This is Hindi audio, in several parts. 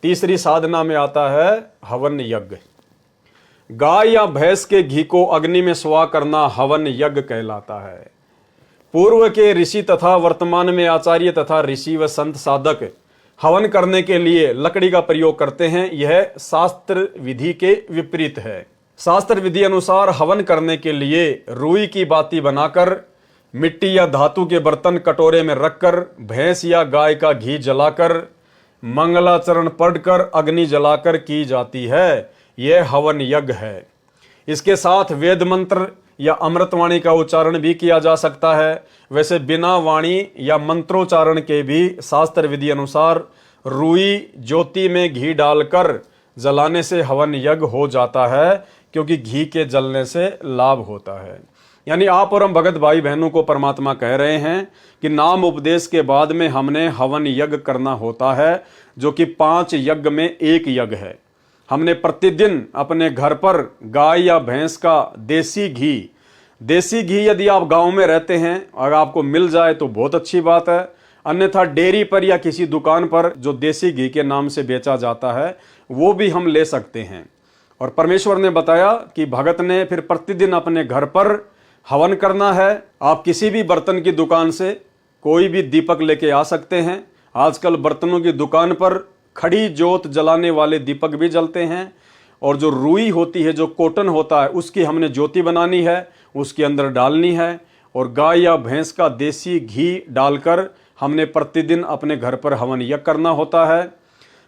तीसरी साधना में आता है हवन यज्ञ। गाय या भैंस के घी को अग्नि में स्वा करना हवन यज्ञ कहलाता है। पूर्व के ऋषि तथा वर्तमान में आचार्य तथा ऋषि व संत साधक हवन करने के लिए लकड़ी का प्रयोग करते हैं। यह शास्त्र विधि के विपरीत है। शास्त्र विधि अनुसार हवन करने के लिए रुई की बाती बनाकर मिट्टी या धातु के बर्तन कटोरे में रखकर भैंस या गाय का घी जलाकर मंगलाचरण पढ़कर अग्नि जलाकर की जाती है। यह हवन यज्ञ है। इसके साथ वेद मंत्र या अमृतवाणी का उच्चारण भी किया जा सकता है। वैसे बिना वाणी या मंत्रोच्चारण के भी शास्त्र विधि अनुसार रुई ज्योति में घी डालकर जलाने से हवन यज्ञ हो जाता है, क्योंकि घी के जलने से लाभ होता है। यानी आप और हम भगत भाई बहनों को परमात्मा कह रहे हैं कि नाम उपदेश के बाद में हमने हवन यज्ञ करना होता है, जो कि 5 यज्ञ में एक यज्ञ है। हमने प्रतिदिन अपने घर पर गाय या भैंस का देसी घी यदि आप गांव में रहते हैं अगर आपको मिल जाए तो बहुत अच्छी बात है, अन्यथा डेयरी पर या किसी दुकान पर जो देसी घी के नाम से बेचा जाता है वो भी हम ले सकते हैं। और परमेश्वर ने बताया कि भगत ने फिर प्रतिदिन अपने घर पर हवन करना है। आप किसी भी बर्तन की दुकान से कोई भी दीपक लेके आ सकते हैं। आजकल बर्तनों की दुकान पर खड़ी जोत जलाने वाले दीपक भी जलते हैं, और जो रुई होती है, जो कॉटन होता है, उसकी हमने ज्योति बनानी है, उसके अंदर डालनी है, और गाय या भैंस का देसी घी डालकर हमने प्रतिदिन अपने घर पर हवन यज्ञ करना होता है।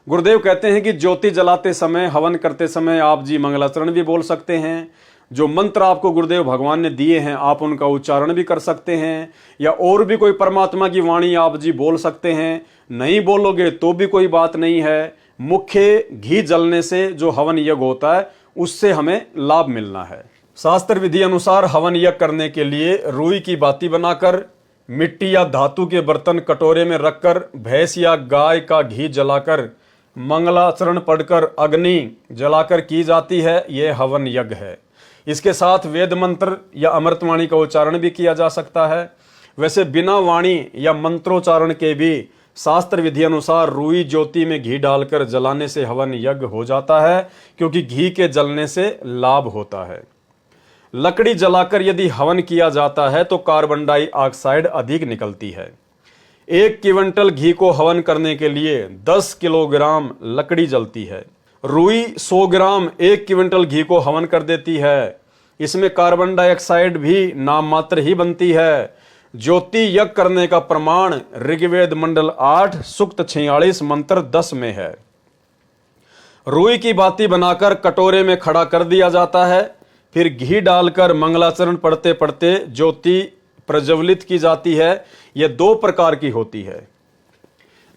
गुरुदेव कहते हैं कि ज्योति जलाते समय, हवन करते समय आप जी मंगलाचरण भी बोल सकते हैं। जो मंत्र आपको गुरुदेव भगवान ने दिए हैं आप उनका उच्चारण भी कर सकते हैं, या और भी कोई परमात्मा की वाणी आप जी बोल सकते हैं। नहीं बोलोगे तो भी कोई बात नहीं है। मुख्य घी जलने से जो हवन यज्ञ होता है उससे हमें लाभ मिलना है। शास्त्र विधि अनुसार हवन यज्ञ करने के लिए रुई की बाती बनाकर मिट्टी या धातु के बर्तन कटोरे में रखकर भैंस या गाय का घी जलाकर मंगलाचरण पढ़कर अग्नि जलाकर की जाती है। यह हवन यज्ञ है। इसके साथ वेद मंत्र या अमृतवाणी का उच्चारण भी किया जा सकता है। वैसे बिना वाणी या मंत्रोच्चारण के भी शास्त्र विधि अनुसार रुई ज्योति में घी डालकर जलाने से हवन यज्ञ हो जाता है, क्योंकि घी के जलने से लाभ होता है। लकड़ी जलाकर यदि हवन किया जाता है तो कार्बन डाइऑक्साइड अधिक निकलती है। 1 क्विंटल घी को हवन करने के लिए 10 किलोग्राम लकड़ी जलती है। रुई 100 ग्राम 1 क्विंटल घी को हवन कर देती है। इसमें कार्बन डाइऑक्साइड भी नाम मात्र ही बनती है। ज्योति यज्ञ करने का प्रमाण ऋग्वेद मंडल 8 सूक्त 46 मंत्र 10 में है। रुई की बाती बनाकर कटोरे में खड़ा कर दिया जाता है, फिर घी डालकर मंगलाचरण पढ़ते पढ़ते ज्योति प्रज्वलित की जाती है। यह 2 प्रकार की होती है।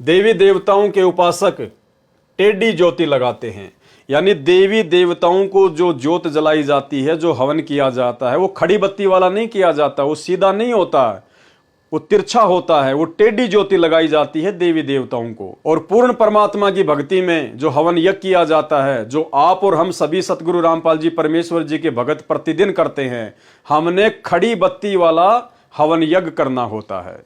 देवी देवताओं के उपासक टेढ़ी ज्योति लगाते हैं, यानी देवी देवताओं को जो ज्योत जलाई जाती है, जो हवन किया जाता है, वो खड़ी बत्ती वाला नहीं किया जाता, वो सीधा नहीं होता, वो तिरछा होता है। वो टेढ़ी ज्योति लगाई जाती है देवी देवताओं को। और पूर्ण परमात्मा की भक्ति में जो हवन यज्ञ किया जाता है, जो आप और हम सभी सतगुरु रामपाल जी परमेश्वर जी के भगत प्रतिदिन करते हैं, हमने खड़ी बत्ती वाला हवन यज्ञ करना होता है।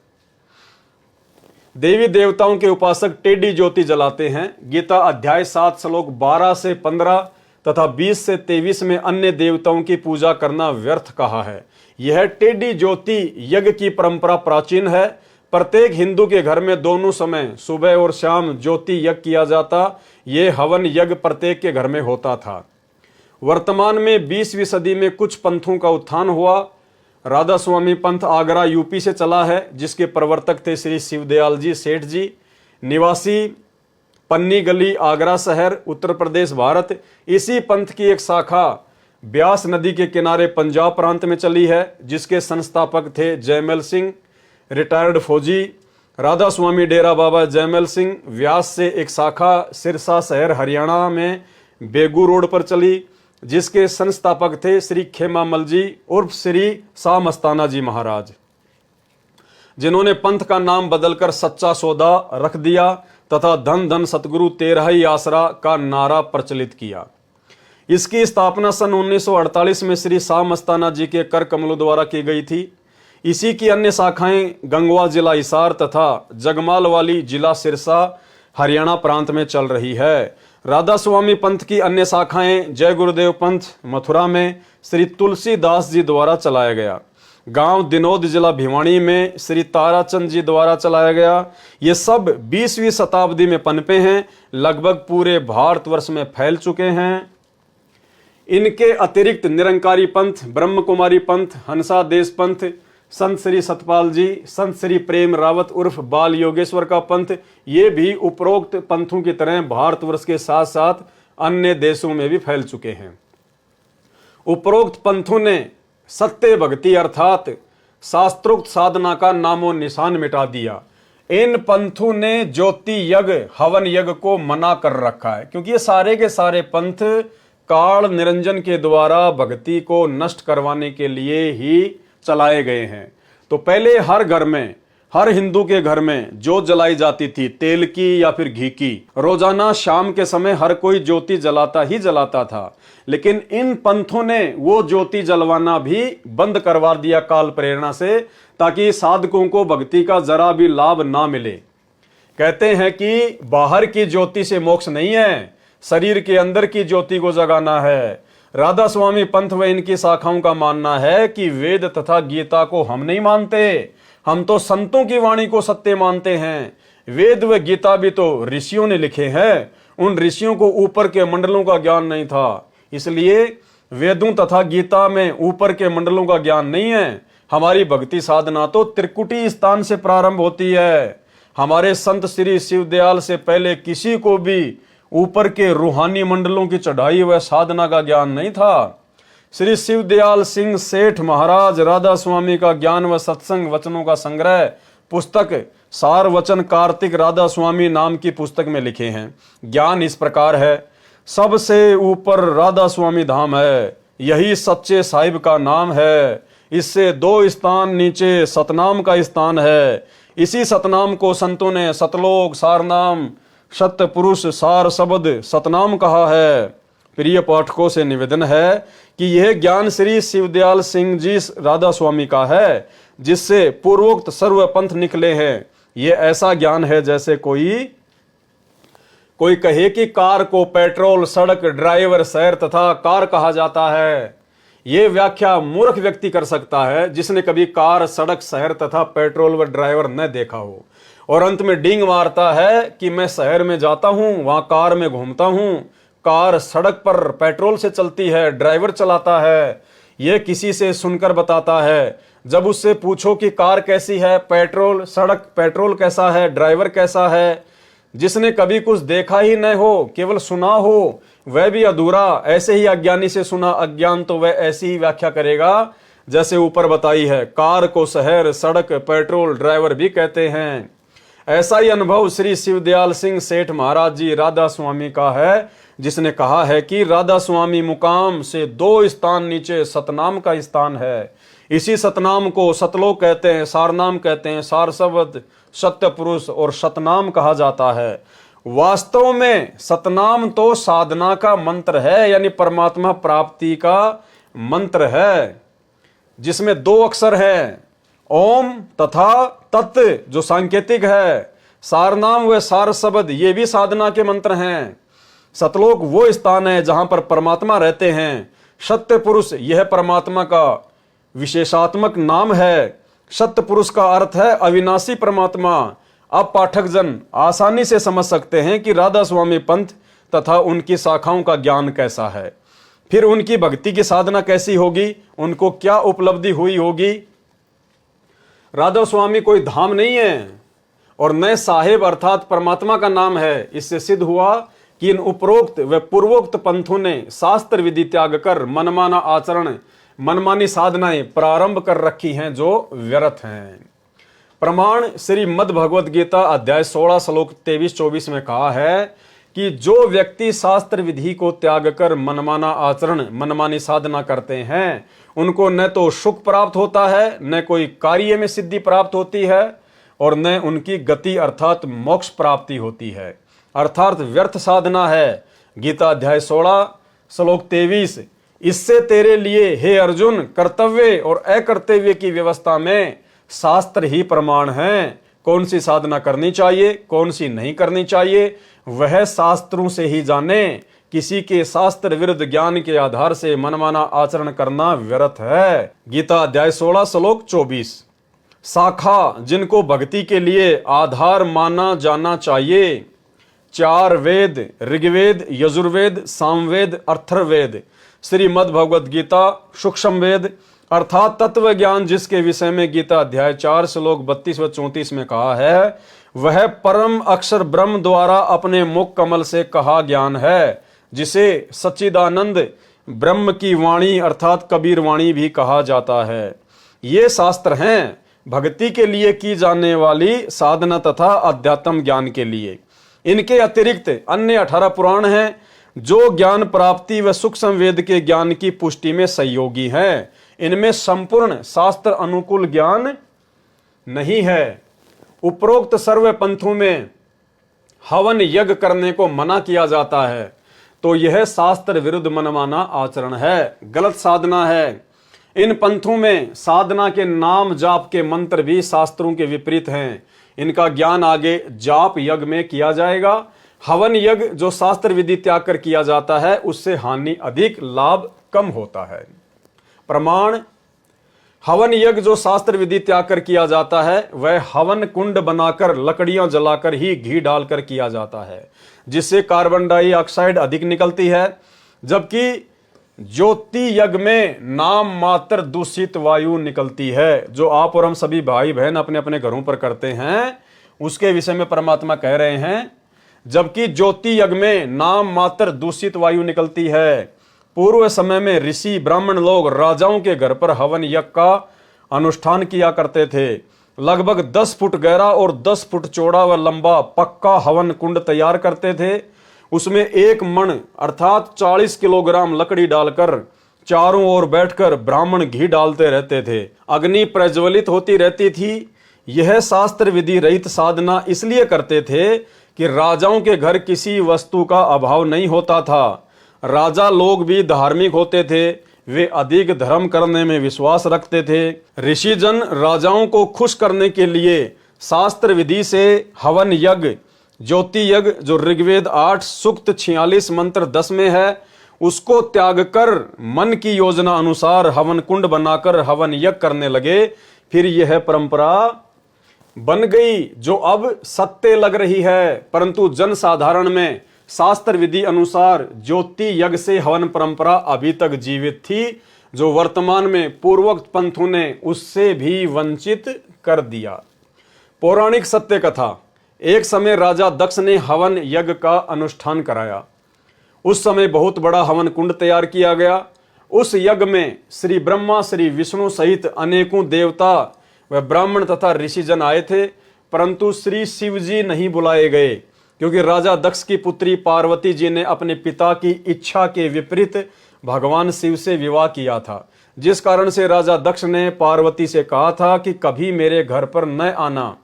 देवी देवताओं के उपासक टेढ़ी ज्योति जलाते हैं। गीता अध्याय 7 श्लोक 12 से 15 तथा 20 से 23 में अन्य देवताओं की पूजा करना व्यर्थ कहा है। यह टेढ़ी ज्योति यज्ञ की परंपरा प्राचीन है। प्रत्येक हिंदू के घर में दोनों समय सुबह और शाम ज्योति यज्ञ किया जाता। यह हवन यज्ञ प्रत्येक के घर में होता था। वर्तमान में 20वीं सदी में कुछ पंथों का उत्थान हुआ। राधा स्वामी पंथ आगरा यूपी से चला है, जिसके प्रवर्तक थे श्री शिवदयाल जी सेठ जी, निवासी पन्नी गली आगरा शहर उत्तर प्रदेश भारत। इसी पंथ की एक शाखा ब्यास नदी के किनारे पंजाब प्रांत में चली है, जिसके संस्थापक थे जयमल सिंह रिटायर्ड फौजी। राधा स्वामी डेरा बाबा जयमल सिंह व्यास से एक शाखा सिरसा शहर हरियाणा में बेगू रोड पर चली, जिसके संस्थापक थे श्री खेमामल जी उर्फ श्री शाह मस्ताना जी महाराज, जिन्होंने पंथ का नाम बदलकर सच्चा सौदा रख दिया तथा धन धन सतगुरु तेरा ही आसरा का नारा प्रचलित किया। इसकी स्थापना सन 1948 में श्री शाह मस्ताना जी के कर कमलों द्वारा की गई थी। इसी की अन्य शाखाएं गंगवा जिला हिसार तथा जगमाल वाली जिला सिरसा, हरियाणा प्रांत में चल रही है। राधा स्वामी पंथ की अन्य शाखाएं जय गुरुदेव पंथ मथुरा में श्री तुलसीदास जी द्वारा चलाया गया। गांव दिनोद जिला भिवानी में श्री ताराचंद जी द्वारा चलाया गया। ये सब 20वीं शताब्दी में पनपे हैं, लगभग पूरे भारतवर्ष में फैल चुके हैं। इनके अतिरिक्त निरंकारी पंथ, ब्रह्म कुमारी पंथ, हंसादेश पंथ, संत श्री सतपाल जी, संत श्री प्रेम रावत उर्फ बाल योगेश्वर का पंथ, ये भी उपरोक्त पंथों की तरह भारतवर्ष के साथ साथ अन्य देशों में भी फैल चुके हैं। उपरोक्त पंथों ने सत्य भक्ति अर्थात शास्त्रोक्त साधना का नामो निशान मिटा दिया। इन पंथों ने ज्योति यज्ञ, हवन यज्ञ को मना कर रखा है, क्योंकि ये सारे के सारे पंथ काल निरंजन के द्वारा भक्ति को नष्ट करवाने के लिए ही चलाए गए हैं। तो पहले हर घर में, हर हिंदू के घर में ज्योत जलाई जाती थी, तेल की या फिर घी की। रोजाना शाम के समय हर कोई ज्योति जलाता ही जलाता था। लेकिन इन पंथों ने वो ज्योति जलवाना भी बंद करवा दिया काल प्रेरणा से, ताकि साधकों को भक्ति का जरा भी लाभ ना मिले। कहते हैं कि बाहर की ज्योति से मोक्ष नहीं है, शरीर के अंदर की ज्योति को जगाना है। राधा स्वामी पंथ व इनकी शाखाओं का मानना है कि वेद तथा गीता को हम नहीं मानते, हम तो संतों की वाणी को सत्य मानते हैं। वेद व गीता भी तो ऋषियों ने लिखे हैं, उन ऋषियों को ऊपर के मंडलों का ज्ञान नहीं था, इसलिए वेदों तथा गीता में ऊपर के मंडलों का ज्ञान नहीं है। हमारी भक्ति साधना तो त्रिकुटी स्थान से प्रारंभ होती है। हमारे संत श्री शिवदयाल से पहले किसी को भी ऊपर के रूहानी मंडलों की चढ़ाई व साधना का ज्ञान नहीं था। श्री शिवदयाल सिंह सेठ महाराज राधा स्वामी का ज्ञान व सत्संग वचनों का संग्रह पुस्तक सार वचन कार्तिक राधा स्वामी नाम की पुस्तक में लिखे हैं। ज्ञान इस प्रकार है, सबसे ऊपर राधा स्वामी धाम है, यही सच्चे साहिब का नाम है। इससे 2 स्थान नीचे सतनाम का स्थान है। इसी सतनाम को संतों ने सतलोक सारनाम, सत्य पुरुष सार शब्द सतनाम कहा है। प्रिय पाठकों से निवेदन है कि यह ज्ञान श्री शिवदयाल सिंह जी राधा स्वामी का है, जिससे पूर्वोक्त सर्व पंथ निकले हैं। यह ऐसा ज्ञान है जैसे कोई कहे कि कार को पेट्रोल, सड़क, ड्राइवर, शहर तथा कार कहा जाता है। यह व्याख्या मूर्ख व्यक्ति कर सकता है जिसने कभी कार, सड़क, शहर तथा पेट्रोल व ड्राइवर न देखा हो, और अंत में डींग मारता है कि मैं शहर में जाता हूं, वहां कार में घूमता हूं, कार सड़क पर पेट्रोल से चलती है, ड्राइवर चलाता है। यह किसी से सुनकर बताता है। जब उससे पूछो कि कार कैसी है, पेट्रोल, सड़क, पेट्रोल कैसा है, ड्राइवर कैसा है, जिसने कभी कुछ देखा ही न हो, केवल सुना हो, वह भी अधूरा। ऐसे ही अज्ञानी से सुना अज्ञान तो वह ऐसी ही व्याख्या करेगा जैसे ऊपर बताई है। कार को शहर, सड़क, पेट्रोल, ड्राइवर भी कहते हैं। ऐसा ही अनुभव श्री शिवदयाल सिंह सेठ महाराज जी राधा स्वामी का है, जिसने कहा है कि राधा स्वामी मुकाम से 2 स्थान नीचे सतनाम का स्थान है। इसी सतनाम को सतलोक कहते हैं, सारनाम कहते हैं, सार शब्द, सत्य पुरुष और सतनाम कहा जाता है। वास्तव में सतनाम तो साधना का मंत्र है, यानी परमात्मा प्राप्ति का मंत्र है, जिसमें 2 अक्षर है, ओम तथा तत्, जो सांकेतिक है। सारनाम व सार शब्द ये भी साधना के मंत्र हैं। सतलोक वो स्थान है जहां पर परमात्मा रहते हैं। सत्य पुरुष यह परमात्मा का विशेषात्मक नाम है। सत्य पुरुष का अर्थ है अविनाशी परमात्मा। अब पाठक जन आसानी से समझ सकते हैं कि राधा स्वामी पंथ तथा उनकी शाखाओं का ज्ञान कैसा है, फिर उनकी भक्ति की साधना कैसी होगी, उनको क्या उपलब्धि हुई होगी। राधा स्वामी कोई धाम नहीं है और न साहेब अर्थात परमात्मा का नाम है। इससे सिद्ध हुआ कि इन उपरोक्त व पूर्वोक्त पंथों ने शास्त्र विधि त्याग कर मनमाना आचरण, मनमानी साधनाएं प्रारंभ कर रखी हैं जो व्यर्थ हैं। प्रमाण श्रीमद् भगवद गीता अध्याय 16 श्लोक 23-24 में कहा है कि जो व्यक्ति शास्त्र विधि को त्याग कर मनमाना आचरण, मनमानी साधना करते हैं, उनको न तो सुख प्राप्त होता है, न कोई कार्य में सिद्धि प्राप्त होती है, और न उनकी गति अर्थात मोक्ष प्राप्ति होती है। अर्थात व्यर्थ साधना है। गीता अध्याय 16 श्लोक 23, इससे तेरे लिए हे अर्जुन कर्तव्य और अकर्तव्य की व्यवस्था में शास्त्र ही प्रमाण है। कौन सी साधना करनी चाहिए, कौन सी नहीं करनी चाहिए, वह शास्त्रों से ही जाने। किसी के शास्त्र विरुद्ध ज्ञान के आधार से मनमाना आचरण करना व्यर्थ है। गीता अध्याय 16 श्लोक 24। शाखा जिनको भक्ति के लिए आधार माना जाना चाहिए, 4 वेद, ऋग्वेद, यजुर्वेद, सामवेद, अथर्ववेद, श्रीमद् भगवद गीता, सूक्ष्म वेद अर्थात तत्व ज्ञान, जिसके विषय में गीता अध्याय 4 श्लोक 32 व 34 में कहा है, वह परम अक्षर ब्रह्म द्वारा अपने मुख कमल से कहा ज्ञान है, जिसे सच्चिदानंद ब्रह्म की वाणी अर्थात कबीर वाणी भी कहा जाता है। ये शास्त्र हैं भक्ति के लिए की जाने वाली साधना तथा अध्यात्म ज्ञान के लिए। इनके अतिरिक्त अन्य 18 पुराण हैं जो ज्ञान प्राप्ति व सूक्ष्म वेद के ज्ञान की पुष्टि में सहयोगी हैं। इनमें संपूर्ण शास्त्र अनुकूल ज्ञान नहीं है। उपरोक्त सर्व पंथों में हवन यज्ञ करने को मना किया जाता है, तो यह शास्त्र विरुद्ध मनमाना आचरण है, गलत साधना है। इन पंथों में साधना के नाम जाप के मंत्र भी शास्त्रों के विपरीत हैं। इनका ज्ञान आगे जाप यज्ञ में किया जाएगा। हवन यज्ञ जो शास्त्र विधि त्याग कर किया जाता है, उससे हानि अधिक, लाभ कम होता है। प्रमाण: हवन यज्ञ जो शास्त्र विधि त्याग कर किया जाता है, वह हवन कुंड बनाकर लकड़ियां जलाकर ही घी डालकर किया जाता है, जिससे कार्बन डाइऑक्साइड अधिक निकलती है। जबकि ज्योति यज्ञ में नाम मात्र दूषित वायु निकलती है, जो आप और हम सभी भाई बहन अपने अपने घरों पर करते हैं, उसके विषय में परमात्मा कह रहे हैं। जबकि ज्योति यज्ञ में नाम मात्र दूषित वायु निकलती है। पूर्व समय में ऋषि ब्राह्मण लोग राजाओं के घर पर हवन यज्ञ का अनुष्ठान किया करते थे। लगभग 10 फुट गहरा और 10 फुट चौड़ा व लंबा पक्का हवन कुंड तैयार करते थे। उसमें 1 मण अर्थात 40 किलोग्राम लकड़ी डालकर चारों ओर बैठकर ब्राह्मण घी डालते रहते थे। अग्नि प्रज्वलित होती रहती थी। यह शास्त्र विधि रहित साधना इसलिए करते थे कि राजाओं के घर किसी वस्तु का अभाव नहीं होता था। राजा लोग भी धार्मिक होते थे, वे अधिक धर्म करने में विश्वास रखते थे। ऋषिजन राजाओं को खुश करने के लिए शास्त्र विधि से हवन यज्ञ, ज्योति यज्ञ जो ऋग्वेद 8 सूक्त 46 मंत्र 10 में है, उसको त्याग कर मन की योजना अनुसार हवन कुंड बनाकर हवन यज्ञ करने लगे। फिर यह परंपरा बन गई जो अब सत्य लग रही है, परंतु जनसाधारण में शास्त्र विधि अनुसार ज्योति यज्ञ से हवन परंपरा अभी तक जीवित थी, जो वर्तमान में पूर्वोक्त पंथों ने उससे भी वंचित कर दिया। पौराणिक सत्य कथा: एक समय राजा दक्ष ने हवन यज्ञ का अनुष्ठान कराया। उस समय बहुत बड़ा हवन कुंड तैयार किया गया। उस यज्ञ में श्री ब्रह्मा, श्री विष्णु सहित अनेकों देवता व ब्राह्मण तथा ऋषिजन आए थे, परंतु श्री शिव जी नहीं बुलाए गए, क्योंकि राजा दक्ष की पुत्री पार्वती जी ने अपने पिता की इच्छा के विपरीत भगवान शिव से विवाह किया था, जिस कारण से राजा दक्ष ने पार्वती से कहा था कि कभी मेरे घर पर न आना।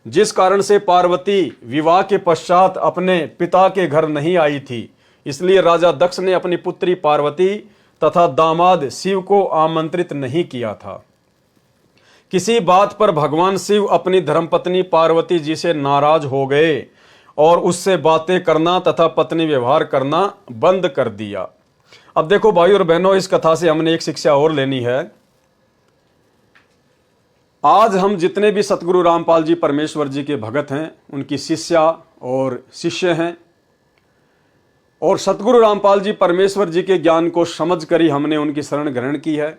जिस कारण से पार्वती विवाह के पश्चात अपने पिता के घर नहीं आई थी, इसलिए राजा दक्ष ने अपनी पुत्री पार्वती तथा दामाद शिव को आमंत्रित नहीं किया था। किसी बात पर भगवान शिव अपनी धर्मपत्नी पार्वती जी से नाराज हो गए और उससे बातें करना तथा पत्नी व्यवहार करना बंद कर दिया। अब देखो भाई और बहनों, इस कथा से हमने एक शिक्षा और लेनी है। आज हम जितने भी सतगुरु रामपाल जी परमेश्वर जी के भगत हैं, उनकी शिष्या और शिष्य हैं, और सतगुरु रामपाल जी परमेश्वर जी के ज्ञान को समझ कर ही हमने उनकी शरण ग्रहण की है।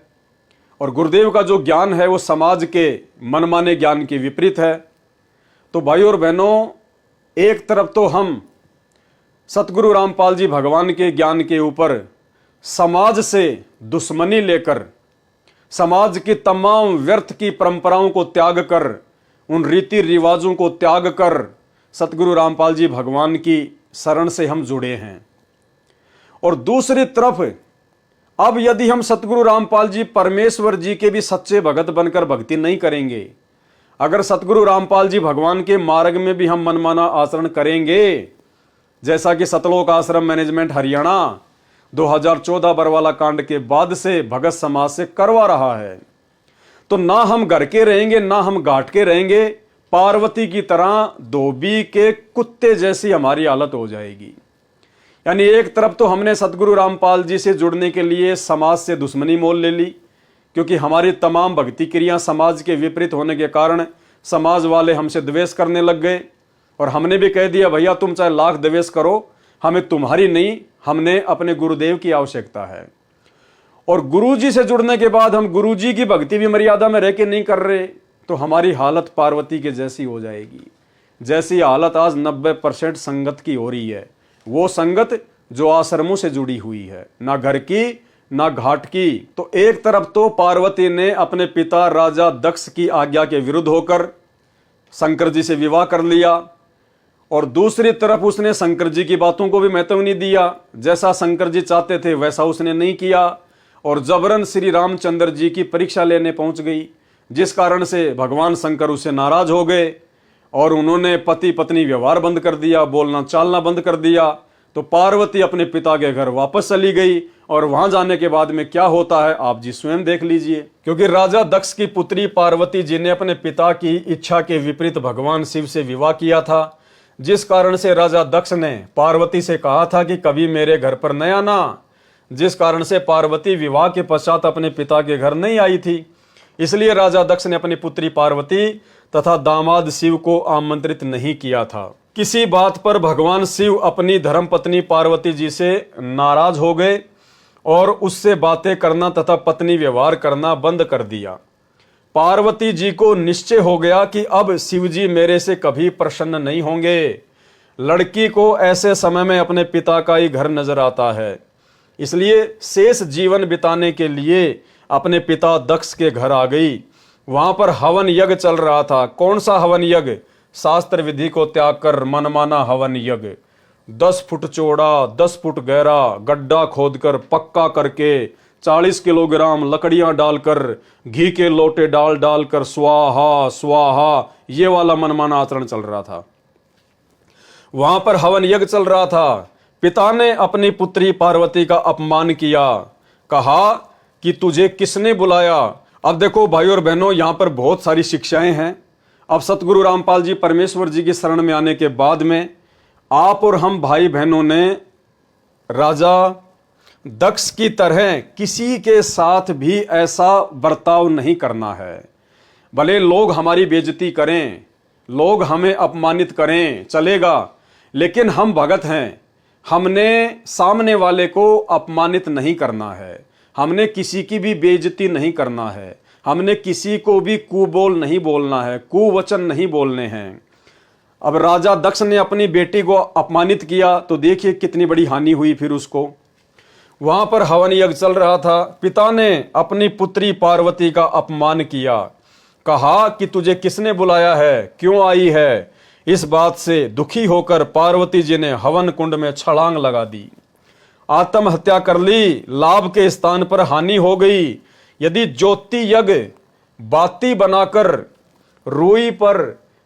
और गुरुदेव का जो ज्ञान है वो समाज के मनमाने ज्ञान के विपरीत है। तो भाई और बहनों, एक तरफ तो हम सतगुरु रामपाल जी भगवान के ज्ञान के ऊपर समाज से दुश्मनी लेकर, समाज की तमाम व्यर्थ की परंपराओं को त्याग कर, उन रीति रिवाजों को त्याग कर सतगुरु रामपाल जी भगवान की शरण से हम जुड़े हैं। और दूसरी तरफ अब यदि हम सतगुरु रामपाल जी परमेश्वर जी के भी सच्चे भगत बनकर भक्ति नहीं करेंगे, अगर सतगुरु रामपाल जी भगवान के मार्ग में भी हम मनमाना आचरण करेंगे, जैसा कि सतलोक आश्रम मैनेजमेंट हरियाणा 2014 बरवाला कांड के बाद से भगत समाज से करवा रहा है, तो ना हम घर के रहेंगे ना हम घाट के रहेंगे, पार्वती की तरह धोबी के कुत्ते जैसी हमारी हालत हो जाएगी। यानी एक तरफ तो हमने सतगुरु रामपाल जी से जुड़ने के लिए समाज से दुश्मनी मोल ले ली, क्योंकि हमारी तमाम भक्ति क्रिया समाज के विपरीत होने के कारण समाज वाले हमसे द्वेष करने लग गए। और हमने भी कह दिया भैया तुम चाहे लाख द्वेष करो, हमें तुम्हारी नहीं, हमने अपने गुरुदेव की आवश्यकता है। और गुरुजी से जुड़ने के बाद हम गुरुजी की भक्ति भी मर्यादा में रह के नहीं कर रहे, तो हमारी हालत पार्वती के जैसी हो जाएगी। जैसी हालत आज 90% संगत की हो रही है, वो संगत जो आश्रमों से जुड़ी हुई है, ना घर की ना घाट की। तो एक तरफ तो पार्वती ने अपने पिता राजा दक्ष की आज्ञा के विरुद्ध होकर शंकर जी से विवाह कर लिया, और दूसरी तरफ उसने शंकर जी की बातों को भी महत्व नहीं दिया। जैसा शंकर जी चाहते थे वैसा उसने नहीं किया, और जबरन श्री रामचंद्र जी की परीक्षा लेने पहुंच गई, जिस कारण से भगवान शंकर उससे नाराज हो गए और उन्होंने पति पत्नी व्यवहार बंद कर दिया, बोलना चालना बंद कर दिया। तो पार्वती अपने पिता के घर वापस चली गई, और वहां जाने के बाद में क्या होता है आप जी स्वयं देख लीजिए। क्योंकि राजा दक्ष की पुत्री पार्वती जी ने अपने पिता की इच्छा के विपरीत भगवान शिव से विवाह किया था, जिस कारण से राजा दक्ष ने पार्वती से कहा था कि कभी मेरे घर पर न आना, जिस कारण से पार्वती विवाह के पश्चात अपने पिता के घर नहीं आई थी। इसलिए राजा दक्ष ने अपनी पुत्री पार्वती तथा दामाद शिव को आमंत्रित नहीं किया था। किसी बात पर भगवान शिव अपनी धर्मपत्नी पार्वती जी से नाराज हो गए और उससे बातें करना तथा पत्नी व्यवहार करना बंद कर दिया। पार्वती जी को निश्चय हो गया कि अब शिव जी मेरे से कभी प्रसन्न नहीं होंगे। लड़की को ऐसे समय में अपने पिता का ही घर नजर आता है, इसलिए शेष जीवन बिताने के लिए अपने पिता दक्ष के घर आ गई। वहां पर हवन यज्ञ चल रहा था। कौन सा हवन यज्ञ? शास्त्र विधि को त्याग कर मनमाना हवन यज्ञ। 10 फुट चौड़ा 10 फुट गहरा गड्ढा खोदकर पक्का करके 40 किलोग्राम लकड़ियां डालकर घी के लोटे डाल डालकर स्वाहा स्वाहा, ये वाला मनमाना आचरण चल रहा था। वहां पर हवन यज्ञ चल रहा था। पिता ने अपनी पुत्री पार्वती का अपमान किया, कहा कि तुझे किसने बुलाया। अब देखो भाई और बहनों, यहां पर बहुत सारी शिक्षाएं हैं। अब सतगुरु रामपाल जी परमेश्वर जी की शरण में आने के बाद में आप और हम भाई बहनों ने राजा दक्ष की तरह किसी के साथ भी ऐसा बर्ताव नहीं करना है। भले लोग हमारी बेइज्जती करें, लोग हमें अपमानित करें, चलेगा, लेकिन हम भगत हैं। हमने सामने वाले को अपमानित नहीं करना है, हमने किसी की भी बेइज्जती नहीं करना है, हमने किसी को भी कुबोल नहीं बोलना है, कुवचन नहीं बोलने हैं। अब राजा दक्ष ने अपनी बेटी को अपमानित किया तो देखिए कितनी बड़ी हानि हुई फिर उसको। वहां पर हवन यज्ञ चल रहा था। पिता ने अपनी पुत्री पार्वती का अपमान किया, कहा कि तुझे किसने बुलाया है, क्यों आई है। इस बात से दुखी होकर पार्वती जी ने हवन कुंड में छलांग लगा दी, आत्महत्या कर ली। लाभ के स्थान पर हानि हो गई। यदि ज्योति यज्ञ बाती बनाकर रुई पर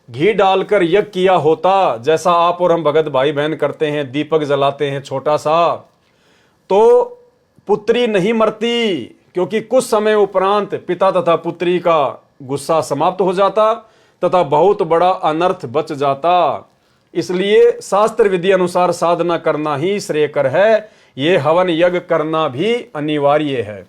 घी डालकर यज्ञ किया होता, जैसा आप और हम भगत भाई बहन करते हैं, दीपक जलाते हैं छोटा सा, तो पुत्री नहीं मरती, क्योंकि कुछ समय उपरांत पिता तथा पुत्री का गुस्सा समाप्त हो जाता तथा बहुत बड़ा अनर्थ बच जाता। इसलिए शास्त्र विधि अनुसार साधना करना ही श्रेयकर है। ये हवन यज्ञ करना भी अनिवार्य है।